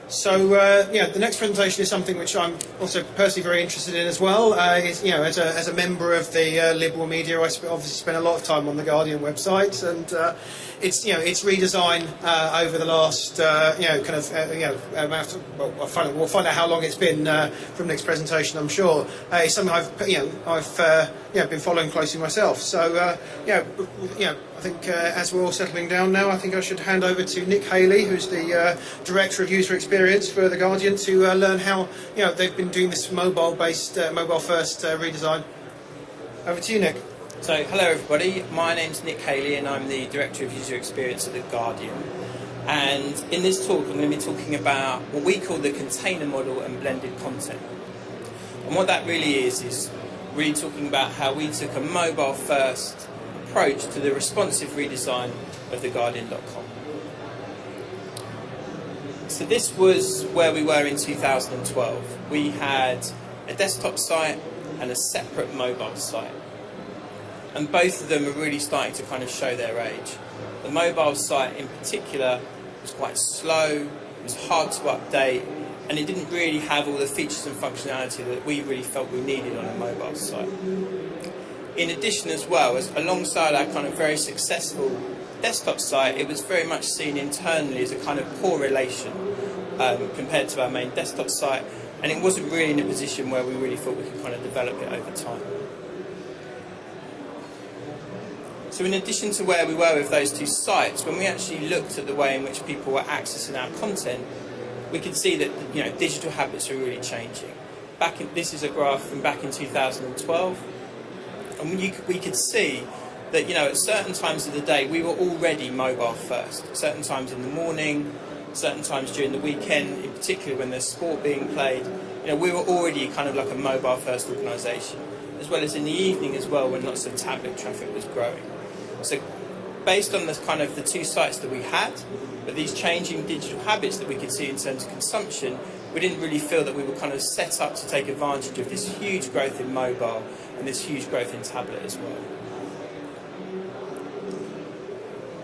So, the next presentation is something which I'm also personally very interested in as well. As a member of the liberal media, I obviously spent a lot of time on the Guardian website, and its redesign over the last we'll find out how long it's been from Nick's presentation. I'm sure it's something I've been following closely myself. So I think as we're all settling down now, I think I should hand over to Nick Haley, who's the Director of User Experience for The Guardian, to learn how they've been doing this mobile-first redesign. Over to you, Nick. So, hello everybody, my name's Nick Haley and I'm the Director of User Experience at The Guardian. And in this talk I'm going to be talking about what we call the container model and blended content. And what that really is really talking about how we took a mobile-first approach to the responsive redesign of theguardian.com. So this was where we were in 2012. We had a desktop site and a separate mobile site. And both of them are really starting to kind of show their age. The mobile site in particular was quite slow, it was hard to update, and it didn't really have all the features and functionality that we really felt we needed on a mobile site. In addition as well, alongside our kind of very successful desktop site, it was very much seen internally as a kind of poor relation compared to our main desktop site, and it wasn't really in a position where we really thought we could kind of develop it over time. So in addition to where we were with those two sites, when we actually looked at the way in which people were accessing our content, we could see that digital habits are really changing. This is a graph from back in 2012, and we could see that at certain times of the day we were already mobile first. Certain times in the morning, certain times during the weekend, in particular when there's sport being played, we were already kind of like a mobile first organisation, as well as in the evening as well when lots of tablet traffic was growing. So based on the two sites that we had, but these changing digital habits that we could see in terms of consumption, we didn't really feel that we were kind of set up to take advantage of this huge growth in mobile and this huge growth in tablet as well.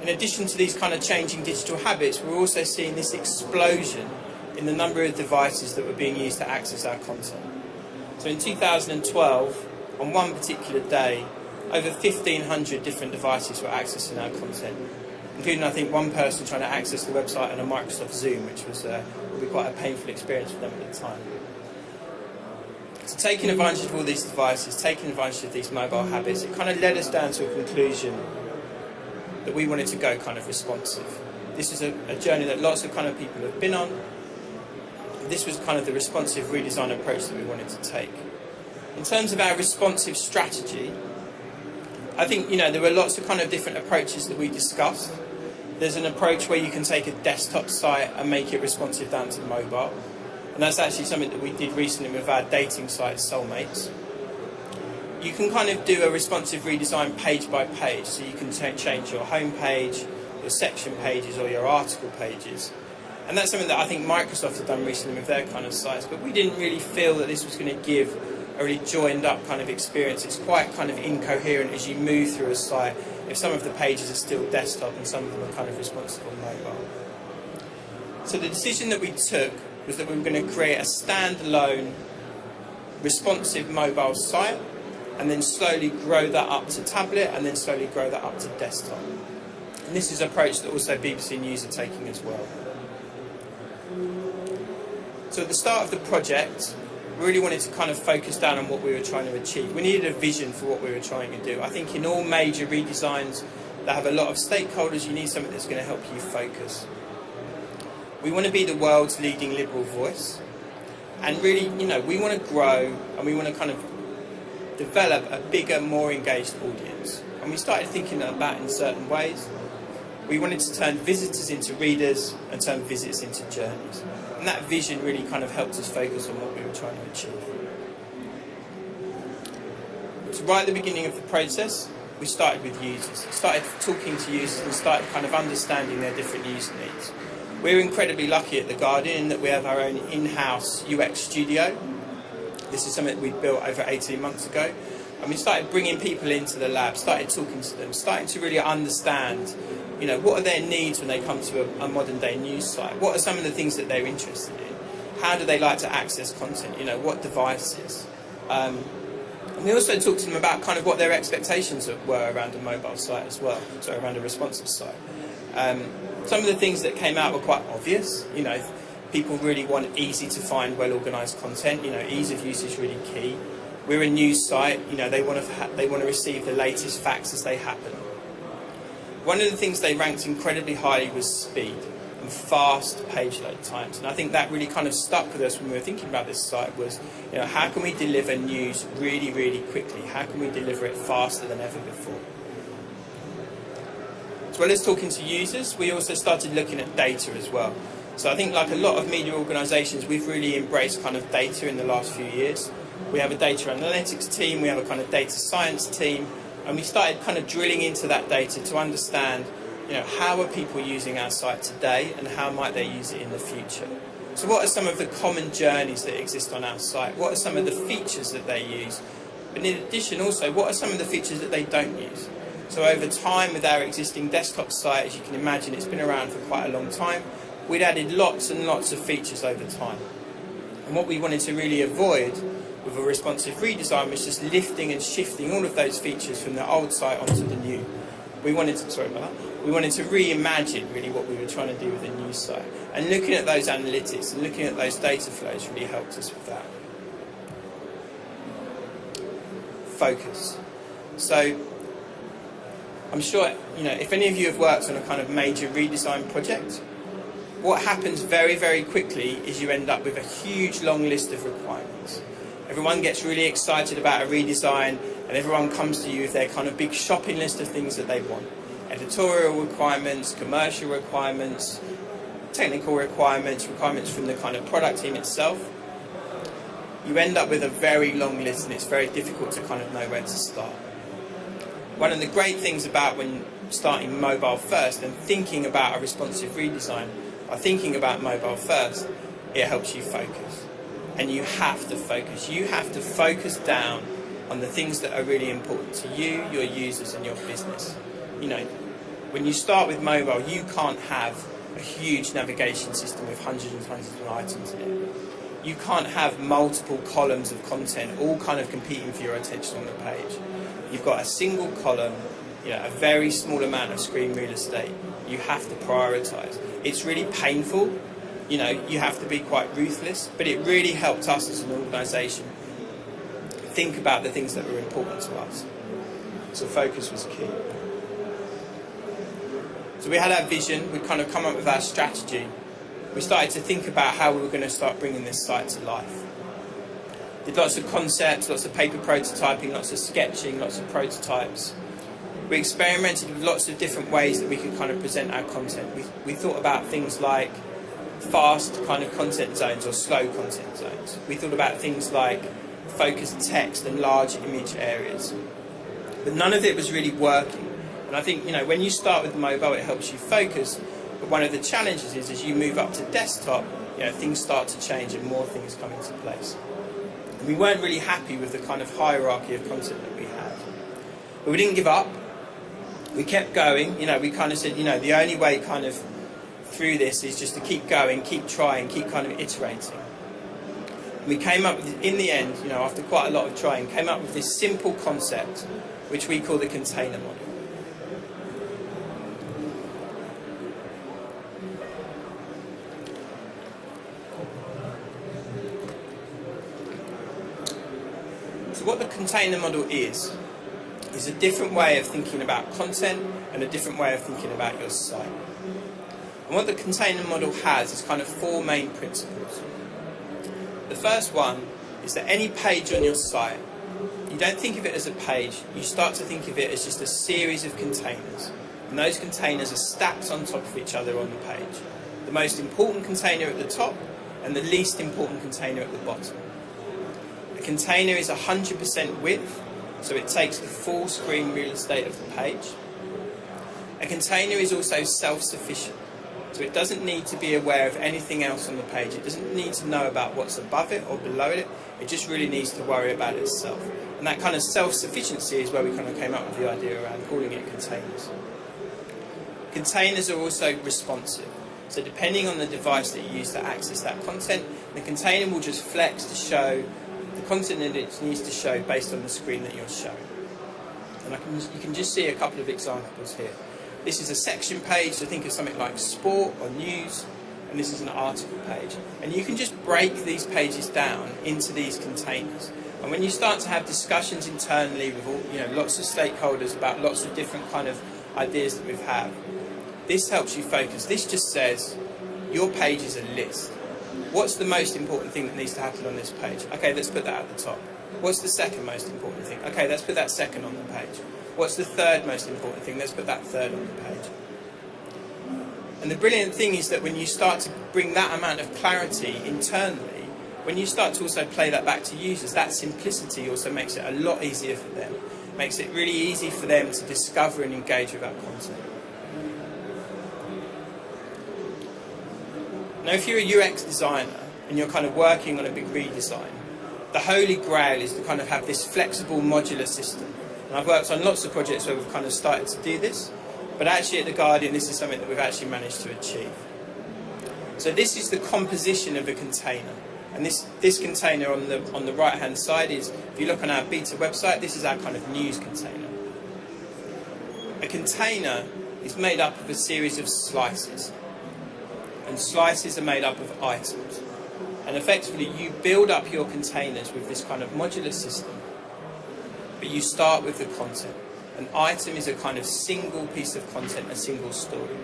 In addition to these kind of changing digital habits, we're also seeing this explosion in the number of devices that were being used to access our content. So in 2012, on one particular day, over 1,500 different devices were accessing our content, including I think one person trying to access the website on a Microsoft Zoom, which was probably quite a painful experience for them at the time. So taking advantage of all these devices, taking advantage of these mobile habits, it kind of led us down to a conclusion that we wanted to go kind of responsive. This is a journey that lots of kind of people have been on. This was kind of the responsive redesign approach that we wanted to take. In terms of our responsive strategy, I think there were lots of kind of different approaches that we discussed. There's an approach where you can take a desktop site and make it responsive down to mobile, and that's actually something that we did recently with our dating site Soulmates. You can kind of do a responsive redesign page by page, so you can change your home page, your section pages, or your article pages, and that's something that I think Microsoft have done recently with their kind of sites. But we didn't really feel that this was going to give a really joined up kind of experience. It's quite kind of incoherent as you move through a site if some of the pages are still desktop and some of them are kind of responsive on mobile. So the decision that we took was that we were going to create a standalone responsive mobile site and then slowly grow that up to tablet and then slowly grow that up to desktop. And this is an approach that also BBC News are taking as well. So at the start of the project, we really wanted to kind of focus down on what we were trying to achieve. We needed a vision for what we were trying to do. I think in all major redesigns that have a lot of stakeholders, you need something that's going to help you focus. We want to be the world's leading liberal voice, and really, we want to grow and we want to kind of develop a bigger, more engaged audience. And we started thinking about that in certain ways. We wanted to turn visitors into readers and turn visits into journeys. And that vision really kind of helped us focus on what we were trying to achieve. So right at the beginning of the process, we started with users. Started talking to users and started kind of understanding their different user needs. We're incredibly lucky at The Guardian in that we have our own in-house UX studio. This is something that we built over 18 months ago. And we started bringing people into the lab, started talking to them, starting to really understand, you know, what are their needs when they come to a modern day news site? What are some of the things that they're interested in? How do they like to access content? You know, what devices? And we also talked to them about kind of what their expectations were around a mobile site as well, so around a responsive site. Some of the things that came out were quite obvious. You know, people really want easy to find, well-organised content. You know, ease of use is really key. We're a news site. You know, they want to receive the latest facts as they happen. One of the things they ranked incredibly highly was speed and fast page load times, and I think that really kind of stuck with us when we were thinking about this site. Was, you know, how can we deliver news really, really quickly? How can we deliver it faster than ever before? As well as talking to users, we also started looking at data as well. So I think, like a lot of media organisations, we've really embraced kind of data in the last few years. We have a data analytics team, we have a kind of data science team, and we started kind of drilling into that data to understand, you know, how are people using our site today and how might they use it in the future. So what are some of the common journeys that exist on our site? What are some of the features that they use? But in addition also, what are some of the features that they don't use? So over time, with our existing desktop site, as you can imagine, it's been around for quite a long time. We'd added lots and lots of features over time. And what we wanted to really avoid with a responsive redesign was just lifting and shifting all of those features from the old site onto the new. We wanted to reimagine really what we were trying to do with the new site. And looking at those analytics and looking at those data flows really helped us with that. Focus. So I'm sure, you know, if any of you have worked on a kind of major redesign project, what happens very, very quickly is you end up with a huge long list of requirements. Everyone gets really excited about a redesign and everyone comes to you with their kind of big shopping list of things that they want. Editorial requirements, commercial requirements, technical requirements, requirements from the kind of product team itself. You end up with a very long list and it's very difficult to kind of know where to start. One of the great things about when starting mobile first and thinking about a responsive redesign, by thinking about mobile first, it helps you focus. And you have to focus. You have to focus down on the things that are really important to you, your users and your business. You know, when you start with mobile, you can't have a huge navigation system with hundreds and hundreds of items in it. You can't have multiple columns of content all kind of competing for your attention on the page. You've got a single column, you know, a very small amount of screen real estate. You have to prioritise. It's really painful. You know, you have to be quite ruthless, but it really helped us as an organisation think about the things that were important to us. So focus was key. So we had our vision, we kind of come up with our strategy. We started to think about how we were going to start bringing this site to life. Did lots of concepts, lots of paper prototyping, lots of sketching, lots of prototypes. We experimented with lots of different ways that we could kind of present our content. We thought about things like fast kind of content zones or slow content zones. We thought about things like focused text and large image areas. But none of it was really working. And I think, you know, when you start with mobile, it helps you focus. But one of the challenges is as you move up to desktop, you know, things start to change and more things come into place. And we weren't really happy with the kind of hierarchy of content that we had. But we didn't give up. We kept going. You know, we kind of said, you know, the only way kind of through this is just to keep going, keep trying, keep kind of iterating. And we came up with, in the end, you know, after quite a lot of trying, came up with this simple concept, which we call the container model. So what the container model is a different way of thinking about content and a different way of thinking about your site. And what the container model has is kind of four main principles. The first one is that any page on your site, you don't think of it as a page, you start to think of it as just a series of containers. And those containers are stacked on top of each other on the page. The most important container at the top and the least important container at the bottom. A container is 100% width, so it takes the full screen real estate of the page. A container is also self-sufficient. So it doesn't need to be aware of anything else on the page. It doesn't need to know about what's above it or below it. It just really needs to worry about itself. And that kind of self-sufficiency is where we kind of came up with the idea around calling it containers. Containers are also responsive. So depending on the device that you use to access that content, the container will just flex to show the content that it needs to show based on the screen that you're showing. And you can just see a couple of examples here. This is a section page, so think of something like sport or news, and this is an article page. And you can just break these pages down into these containers. And when you start to have discussions internally with all, lots of stakeholders about lots of different kind of ideas that we've had, this helps you focus. This just says your page is a list. What's the most important thing that needs to happen on this page? Okay, let's put that at the top. What's the second most important thing? Okay, let's put that second on the page. What's the third most important thing? Let's put that third on the page. And the brilliant thing is that when you start to bring that amount of clarity internally, when you start to also play that back to users, that simplicity also makes it a lot easier for them. Makes it really easy for them to discover and engage with that content. Now, if you're a UX designer and you're kind of working on a big redesign, the holy grail is to kind of have this flexible modular system. And I've worked on lots of projects where we've kind of started to do this, but actually at The Guardian, this is something that we've actually managed to achieve. So this is the composition of a container. And this container on the right-hand side is, if you look on our beta website, this is our kind of news container. A container is made up of a series of slices. And slices are made up of items. And effectively, you build up your containers with this kind of modular system. But you start with the content. An item is a kind of single piece of content, a single story.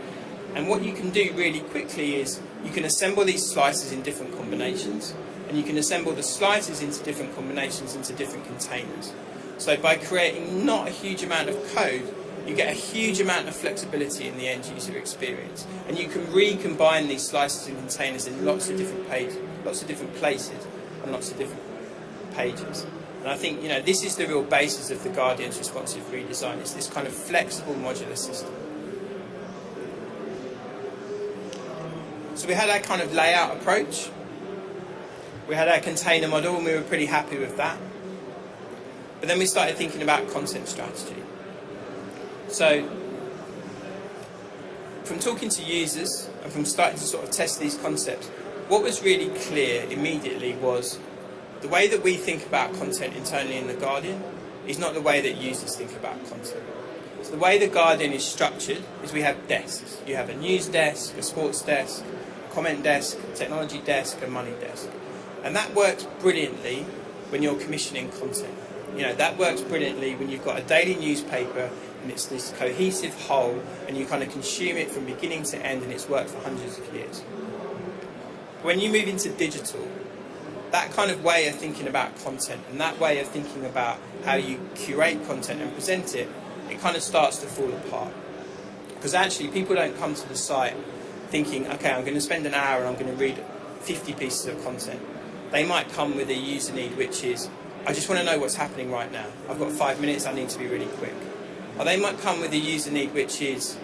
And what you can do really quickly is you can assemble these slices in different combinations, and you can assemble the slices into different combinations into different containers. So by creating not a huge amount of code, you get a huge amount of flexibility in the end user experience. And you can recombine these slices and containers in lots of different pages, lots of different places, and lots of different pages. And I think, this is the real basis of The Guardian's responsive redesign. It's this kind of flexible modular system. So we had our kind of layout approach. We had our container model, and we were pretty happy with that. But then we started thinking about content strategy. So from talking to users and from starting to sort of test these concepts, what was really clear immediately was the way that we think about content internally in The Guardian is not the way that users think about content. So the way The Guardian is structured is we have desks. You have a news desk, a sports desk, a comment desk, a technology desk, a money desk. And that works brilliantly when you're commissioning content. That works brilliantly when you've got a daily newspaper and it's this cohesive whole and you kind of consume it from beginning to end and it's worked for hundreds of years. When you move into digital, that kind of way of thinking about content and that way of thinking about how you curate content and present it, it kind of starts to fall apart. Because actually people don't come to the site thinking, okay, I'm going to spend an hour and I'm going to read 50 pieces of content. They might come with a user need which is, I just want to know what's happening right now. I've got 5 minutes, I need to be really quick. Or they might come with a user need which is,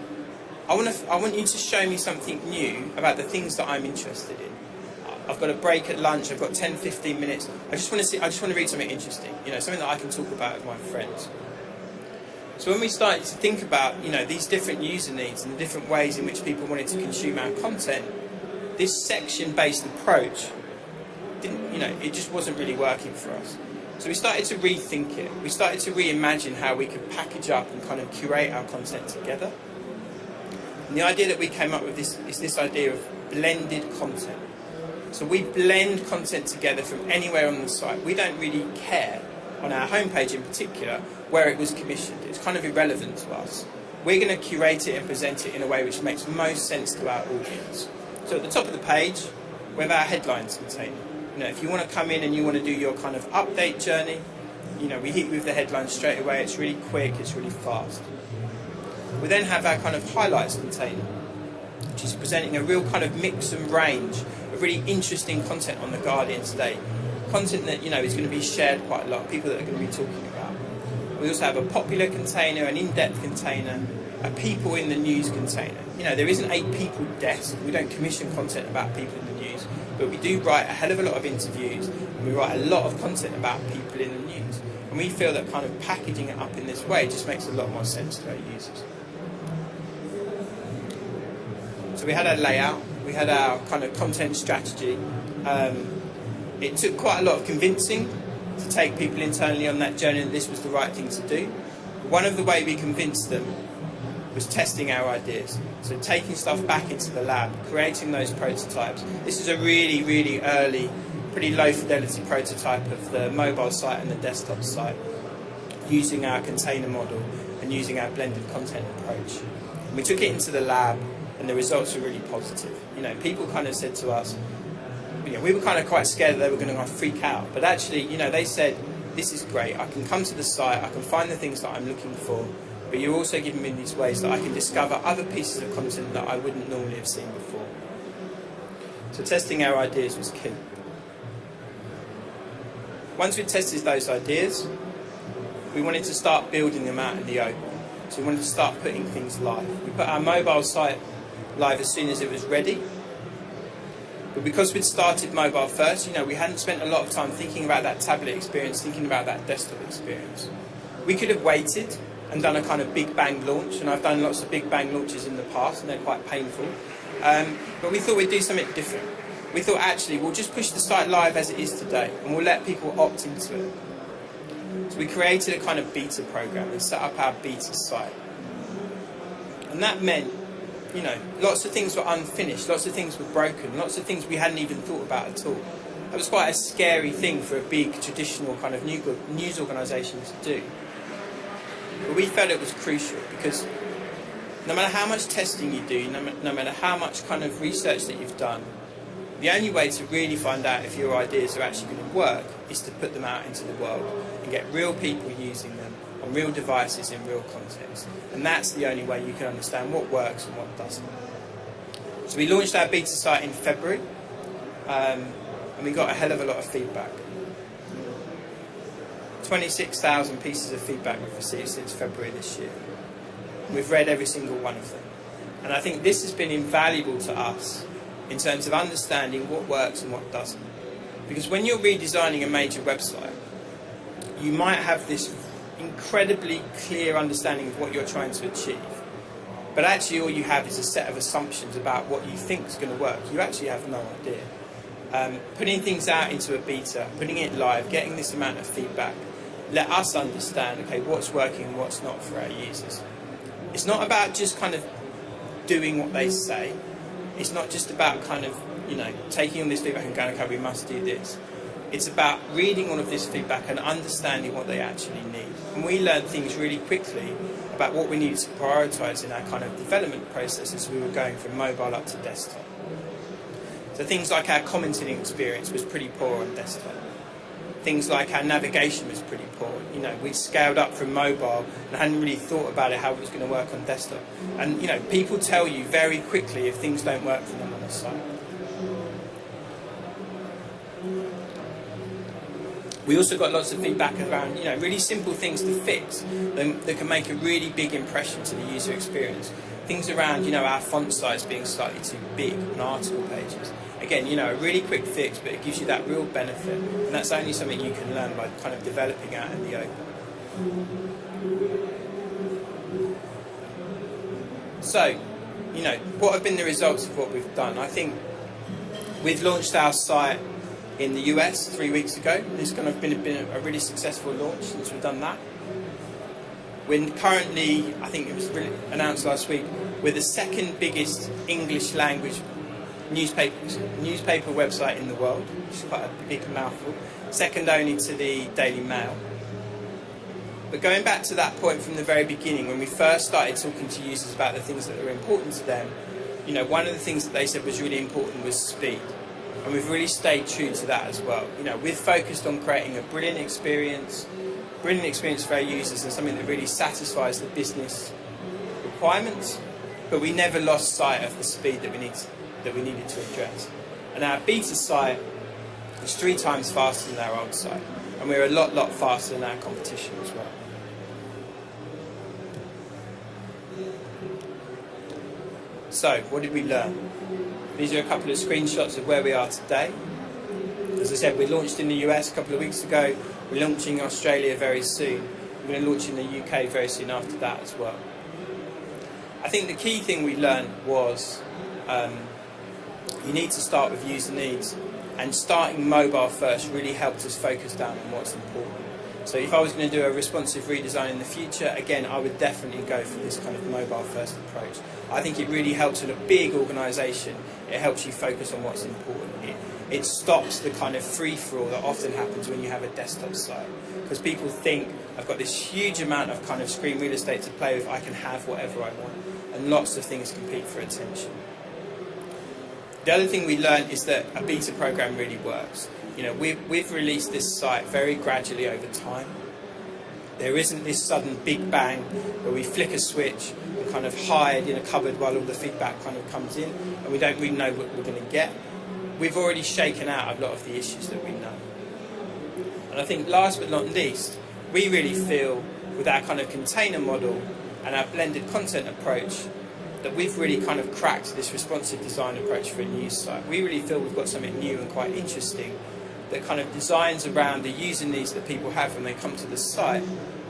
I want you to show me something new about the things that I'm interested in. I've got a break at lunch, I've got 10, 15 minutes. I just want to read something interesting, something that I can talk about with my friends. So when we started to think about, these different user needs and the different ways in which people wanted to consume our content, this section-based approach it just wasn't really working for us. So we started to rethink it. We started to reimagine how we could package up and kind of curate our content together. And the idea that we came up with is this idea of blended content. So we blend content together from anywhere on the site. We don't really care, on our homepage in particular, where it was commissioned. It's kind of irrelevant to us. We're going to curate it and present it in a way which makes most sense to our audience. So at the top of the page, we have our headlines container. If you want to come in and you want to do your kind of update journey, we hit you with the headlines straight away. It's really quick, it's really fast. We then have our kind of highlights container, which is presenting a real kind of mix and range of really interesting content on The Guardian today. Content that, is going to be shared quite a lot, people that are going to be talking about. We also have a popular container, an in-depth container, a people in the news container. There isn't a people desk. We don't commission content about people in the news, but we do write a hell of a lot of interviews, and we write a lot of content about people in the news. And we feel that kind of packaging it up in this way just makes a lot more sense to our users. So we had our layout, we had our kind of content strategy. It took quite a lot of convincing to take people internally on that journey that this was the right thing to do. One of the ways we convinced them was testing our ideas. So taking stuff back into the lab, creating those prototypes. This is a really, really early, pretty low fidelity prototype of the mobile site and the desktop site, using our container model and using our blended content approach. And we took it into the lab, and the results were really positive. People kind of said to us, we were kind of quite scared that they were going to freak out, but actually, they said, this is great, I can come to the site, I can find the things that I'm looking for, but you're also giving me these ways that I can discover other pieces of content that I wouldn't normally have seen before. So testing our ideas was key. Once we tested those ideas, we wanted to start building them out in the open. So we wanted to start putting things live. We put our mobile site live as soon as it was ready. But because we'd started mobile first, we hadn't spent a lot of time thinking about that tablet experience, thinking about that desktop experience. We could have waited and done a kind of big bang launch, and I've done lots of big bang launches in the past, and they're quite painful. But we thought we'd do something different. We thought, actually, we'll just push the site live as it is today, and we'll let people opt into it. So we created a kind of beta program and set up our beta site. And that meant, lots of things were unfinished, lots of things were broken, lots of things we hadn't even thought about at all. That was quite a scary thing for a big traditional kind of news organisation to do. But we felt it was crucial because no matter how much testing you do, no matter how much kind of research that you've done, the only way to really find out if your ideas are actually going to work is to put them out into the world and get real people using them on real devices in real context. And that's the only way you can understand what works and what doesn't. So we launched our beta site in February, and we got a hell of a lot of feedback. 26,000 pieces of feedback we've received since February this year. We've read every single one of them. And I think this has been invaluable to us in terms of understanding what works and what doesn't. Because when you're redesigning a major website, you might have this incredibly clear understanding of what you're trying to achieve. But actually all you have is a set of assumptions about what you think is going to work. You actually have no idea. Putting things out into a beta, putting it live, getting this amount of feedback, let us understand, okay, what's working and what's not for our users. It's not about just kind of doing what they say. It's not just about kind of, taking all this feedback and going, okay, we must do this. It's about reading all of this feedback and understanding what they actually need. And we learned things really quickly about what we needed to prioritise in our kind of development process as we were going from mobile up to desktop. So things like our commenting experience was pretty poor on desktop. Things like our navigation was pretty poor. We scaled up from mobile and hadn't really thought about it, how it was going to work on desktop. And, people tell you very quickly if things don't work for them on the site. We also got lots of feedback around, really simple things to fix that can make a really big impression to the user experience. Things around, our font size being slightly too big on article pages. Again, a really quick fix, but it gives you that real benefit. And that's only something you can learn by kind of developing out in the open. So, what have been the results of what we've done? I think we've launched our site in the US 3 weeks ago. It's kind of been a really successful launch since we've done that. We're currently, I think it was really announced last week, we're the second biggest English language newspaper website in the world, which is quite a big mouthful, second only to the Daily Mail. But going back to that point from the very beginning, when we first started talking to users about the things that are important to them, one of the things that they said was really important was speed. And we've really stayed true to that as well. We've focused on creating a brilliant experience for our users and something that really satisfies the business requirements, but we never lost sight of the speed that we needed to address. And our beta site is 3 times faster than our old site, and we're a lot faster than our competition as well. So, what did we learn? These are a couple of screenshots of where we are today. As I said, we launched in the US a couple of weeks ago. We're launching in Australia very soon. We're going to launch in the UK very soon after that as well. I think the key thing we learned was you need to start with user needs, and starting mobile first really helped us focus down on what's important. So if I was going to do a responsive redesign in the future, again, I would definitely go for this kind of mobile first approach. I think it really helps in a big organisation. It helps you focus on what's important. It stops the kind of free-for-all that often happens when you have a desktop site. Because people think, I've got this huge amount of kind of screen real estate to play with, I can have whatever I want. And lots of things compete for attention. The other thing we learned is that a beta program really works. You know, we've released this site very gradually over time. There isn't this sudden big bang where we flick a switch and kind of hide in a cupboard while all the feedback kind of comes in and we don't really know what we're going to get. We've already shaken out a lot of the issues that we know. And I think last but not least, we really feel with our kind of container model and our blended content approach that we've really kind of cracked this responsive design approach for a news site. We really feel we've got something new and quite interesting that kind of designs around the user needs that people have when they come to the site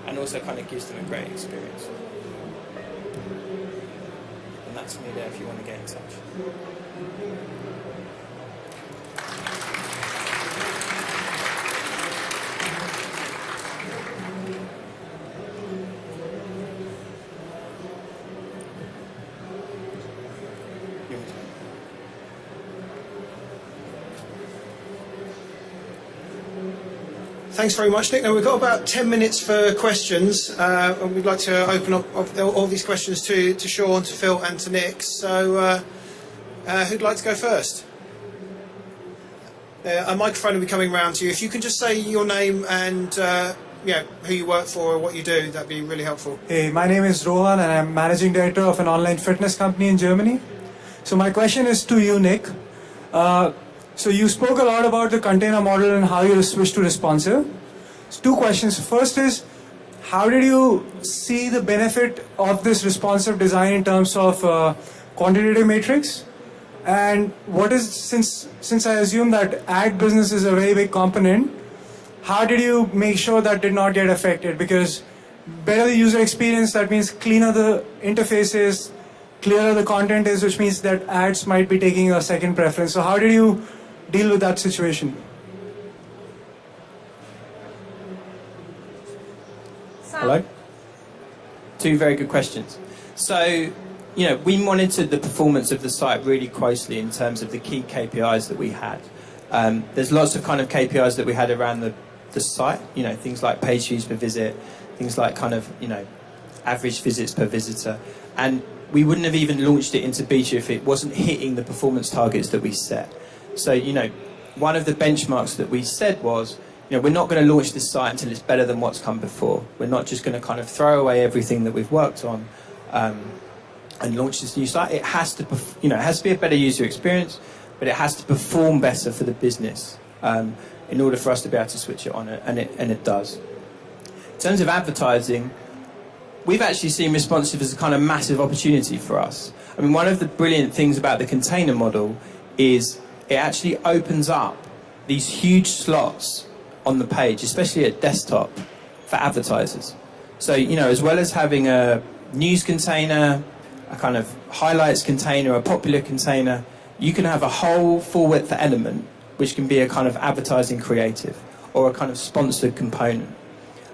and also kind of gives them a great experience. And that's me there if you want to get in touch. Thanks very much, Nick. Now we've got about 10 minutes for questions, and we'd like to open up all these questions to Sean, to Phil, and to Nick. So, who'd like to go first? A microphone will be coming round to you. If you can just say your name and who you work for or what you do, that'd be really helpful. Hey, my name is Rohan, and I'm managing director of an online fitness company in Germany. So my question is to you, Nick. So you spoke a lot about the container model and how you switch to responsive. So two questions. First is, how did you see the benefit of this responsive design in terms of quantitative matrix? And what is, since I assume that ad business is a very big component, how did you make sure that did not get affected? Because better the user experience, that means cleaner the interfaces, clearer the content is, which means that ads might be taking a second preference. So how did you deal with that situation? Hello? Two very good questions. So, we monitored the performance of the site really closely in terms of the key KPIs that we had. There's lots of kind of KPIs that we had around the site, things like page views per visit, things like kind of, average visits per visitor. And we wouldn't have even launched it into beta if it wasn't hitting the performance targets that we set. So, one of the benchmarks that we said was, we're not going to launch this site until it's better than what's come before. We're not just going to kind of throw away everything that we've worked on and launch this new site. It has to, it has to be a better user experience, but it has to perform better for the business in order for us to be able to switch it on, and it does. In terms of advertising, we've actually seen responsive as a kind of massive opportunity for us. I mean, one of the brilliant things about the container model is it actually opens up these huge slots on the page, especially at desktop, for advertisers. So, as well as having a news container, a kind of highlights container, a popular container, you can have a whole full width element, which can be a kind of advertising creative or a kind of sponsored component.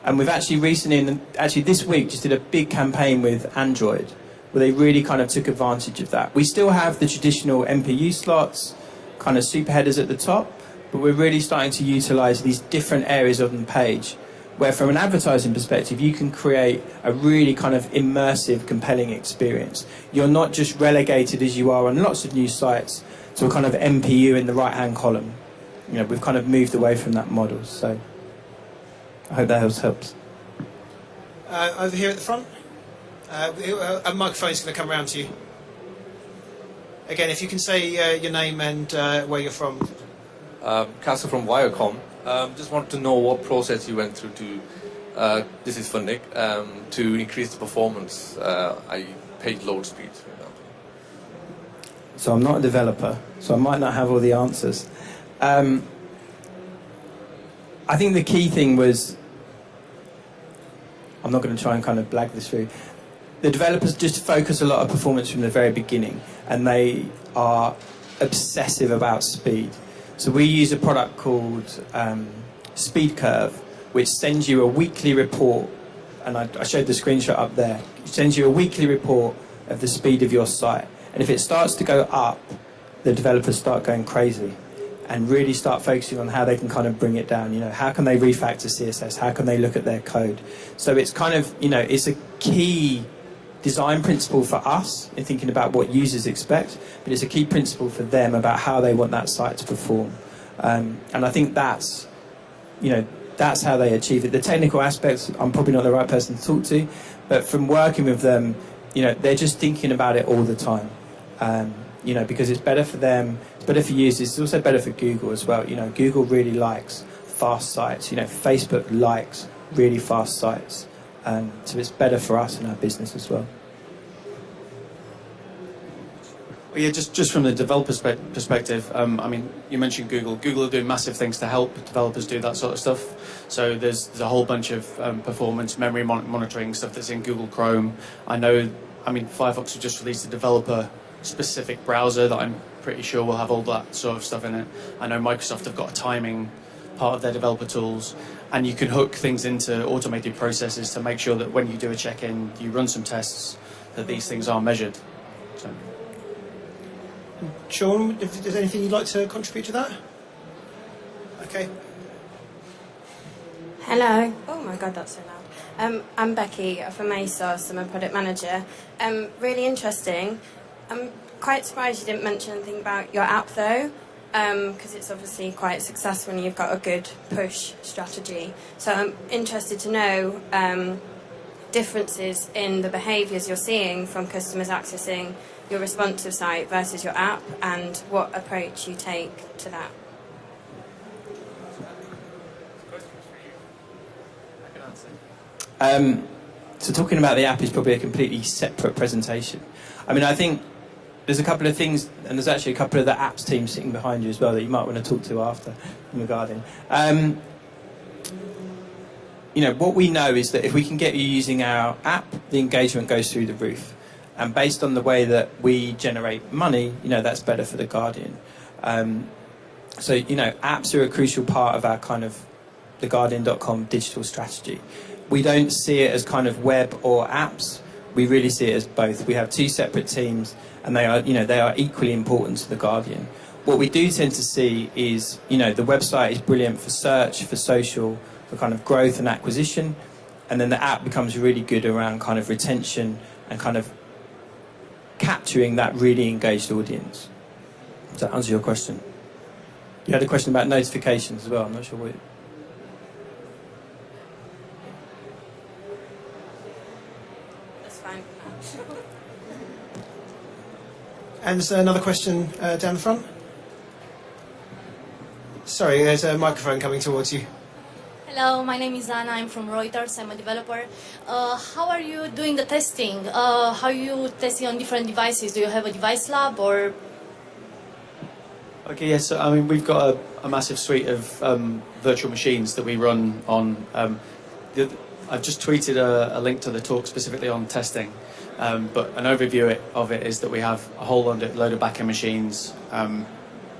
And we've actually recently, this week, just did a big campaign with Android, where they really kind of took advantage of that. We still have the traditional MPU slots, kind of super headers at the top, but we're really starting to utilize these different areas of the page, where from an advertising perspective, you can create a really kind of immersive, compelling experience. You're not just relegated, as you are on lots of news sites, to a kind of MPU in the right-hand column. We've kind of moved away from that model, so I hope that helps. Over here at the front, a microphone's going to come around to you. Again, if you can say your name and where you're from. Castle from Viacom. Just wanted to know what process you went through to, this is for Nick, to increase the performance, page load speed, for example. so I'm not a developer, so I might not have all the answers. I think the key thing was, I'm not going to try and kind of blag this through, the developers just focus a lot of performance from the very beginning, and they are obsessive about speed. So we use a product called Speed Curve, which sends you a weekly report, and I showed the screenshot up there. It sends you a weekly report of the speed of your site. And if it starts to go up, the developers start going crazy and really start focusing on how they can kind of bring it down. You know, how can they refactor CSS? How can they look at their code? So it's kind of, you know, it's a key design principle for us in thinking about what users expect, but it's a key principle for them about how they want that site to perform. And I think that's, you know, that's how they achieve it. The technical aspects, I'm probably not the right person to talk to, but from working with them, you know, they're just thinking about it all the time. You know, because it's better for them, it's better for users, it's also better for Google as well. You know, Google really likes fast sites. You know, Facebook likes really fast sites. So it's better for us in our business as well. Well, yeah, just from the developer's perspective, I mean, you mentioned Google. Google are doing massive things to help developers do that sort of stuff. So there's a whole bunch of performance, memory monitoring stuff that's in Google Chrome. I mean, Firefox have just released a developer-specific browser that I'm pretty sure will have all that sort of stuff in it. I know Microsoft have got a timing part of their developer tools, and you can hook things into automated processes to make sure that when you do a check-in, you run some tests, that these things are measured. So. Sean, if there's anything you'd like to contribute to that? Okay. Hello. Oh my God, that's so loud. I'm Becky from ASOS. I'm a product manager. Really interesting. I'm quite surprised you didn't mention anything about your app though, because it's obviously quite successful and you've got a good push strategy. So I'm interested to know differences in the behaviours you're seeing from customers accessing your responsive site versus your app, and what approach you take to that. So talking about the app is probably a completely separate presentation. I mean, I think there's a couple of things, and there's actually a couple of the apps team sitting behind you as well that you might want to talk to after regarding. You know, what we know is that if we can get you using our app, the engagement goes through the roof. And based on the way that we generate money, you know, that's better for the Guardian. So, you know, apps are a crucial part of our kind of theguardian.com digital strategy. We don't see it as kind of web or apps. We really see it as both. We have two separate teams, and they are, you know, they are equally important to the Guardian. What we do tend to see is, you know, the website is brilliant for search, for social, for kind of growth and acquisition, and then the app becomes really good around kind of retention and kind of capturing that really engaged audience. Does that answer your question? You had a question about notifications as well. I'm not sure what. That's fine. And there's another question down the front. Sorry, there's a microphone coming towards you. Hello, my name is Anna. I'm from Reuters. I'm a developer. How are you doing the testing? How are you testing on different devices? Do you have a device lab or? Okay, yes. I mean, we've got a massive suite of virtual machines that we run on. I've just tweeted a link to the talk specifically on testing, but an overview of it is that we have a whole load of back-end machines.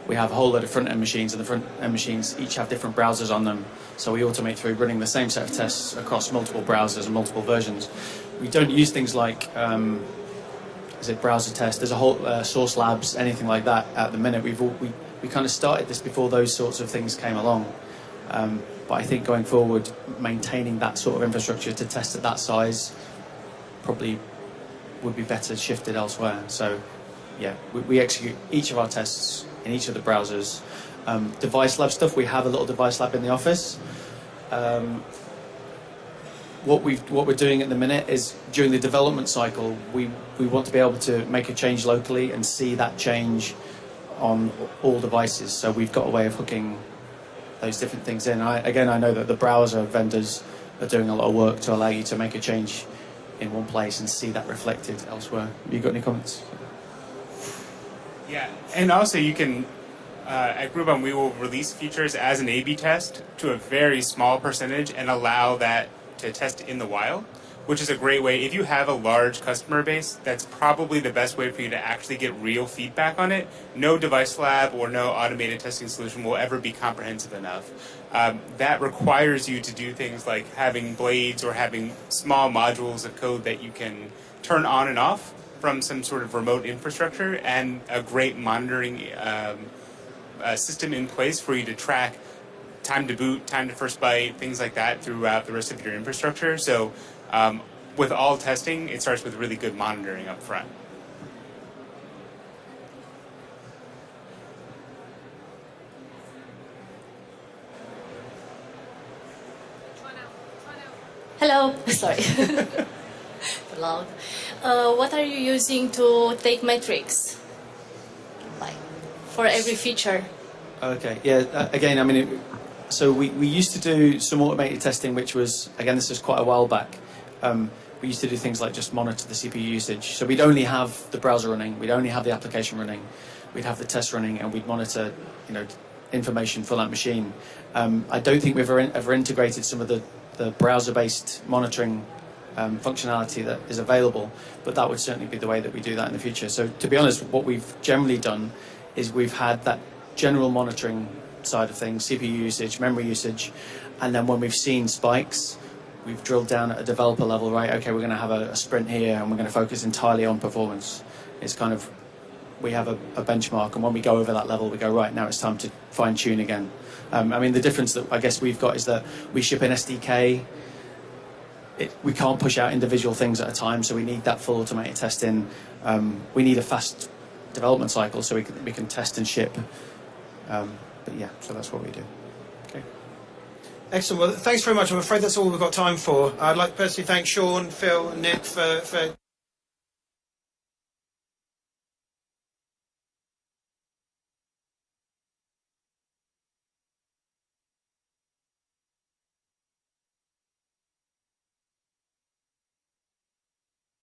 We have a whole load of front-end machines, and the front-end machines each have different browsers on them. So we automate through running the same set of tests across multiple browsers and multiple versions. We don't use things like, browser test? There's a whole source labs, anything like that at the minute. We kind of started this before those sorts of things came along. But I think going forward, maintaining that sort of infrastructure to test at that size probably would be better shifted elsewhere. So yeah, we execute each of our tests in each of the browsers. Device lab stuff, we have a little device lab in the office. What we're doing at the minute is during the development cycle, we want to be able to make a change locally and see that change on all devices. So we've got a way of hooking those different things in. I know that the browser vendors are doing a lot of work to allow you to make a change in one place and see that reflected elsewhere. Have you got any comments? Yeah, and also you can, at Groupon, we will release features as an A/B test to a very small percentage and allow that to test in the wild, which is a great way. If you have a large customer base, that's probably the best way for you to actually get real feedback on it. No device lab or no automated testing solution will ever be comprehensive enough. That requires you to do things like having blades or having small modules of code that you can turn on and off from some sort of remote infrastructure, and a great monitoring system in place for you to track time to boot, time to first byte, things like that throughout the rest of your infrastructure. So with all testing, it starts with really good monitoring up front. Hello, sorry. Loud. What are you using to take metrics, like for every feature? Okay, yeah, again, I mean, so we used to do some automated testing, which was, again, this was quite a while back. We used to do things like just monitor the CPU usage. So we'd only have the browser running, we'd only have the application running, we'd have the test running, and we'd monitor, information for that machine. I don't think we've ever integrated some of the browser-based monitoring functionality that is available, but that would certainly be the way that we do that in the future. So to be honest, what we've generally done is we've had that general monitoring side of things, CPU usage, memory usage, and then when we've seen spikes, we've drilled down at a developer level, right, okay, we're going to have a sprint here and we're going to focus entirely on performance. It's kind of, we have a benchmark, and when we go over that level, we go, right, now it's time to fine tune again. I mean, the difference that I guess we've got is that we ship an SDK. We can't push out individual things at a time, so we need that full automated testing. We need a fast development cycle so we can test and ship. But yeah, so that's what we do. Okay. Excellent. Well, thanks very much. I'm afraid that's all we've got time for. I'd like to personally thank Sean, Phil, and Nick for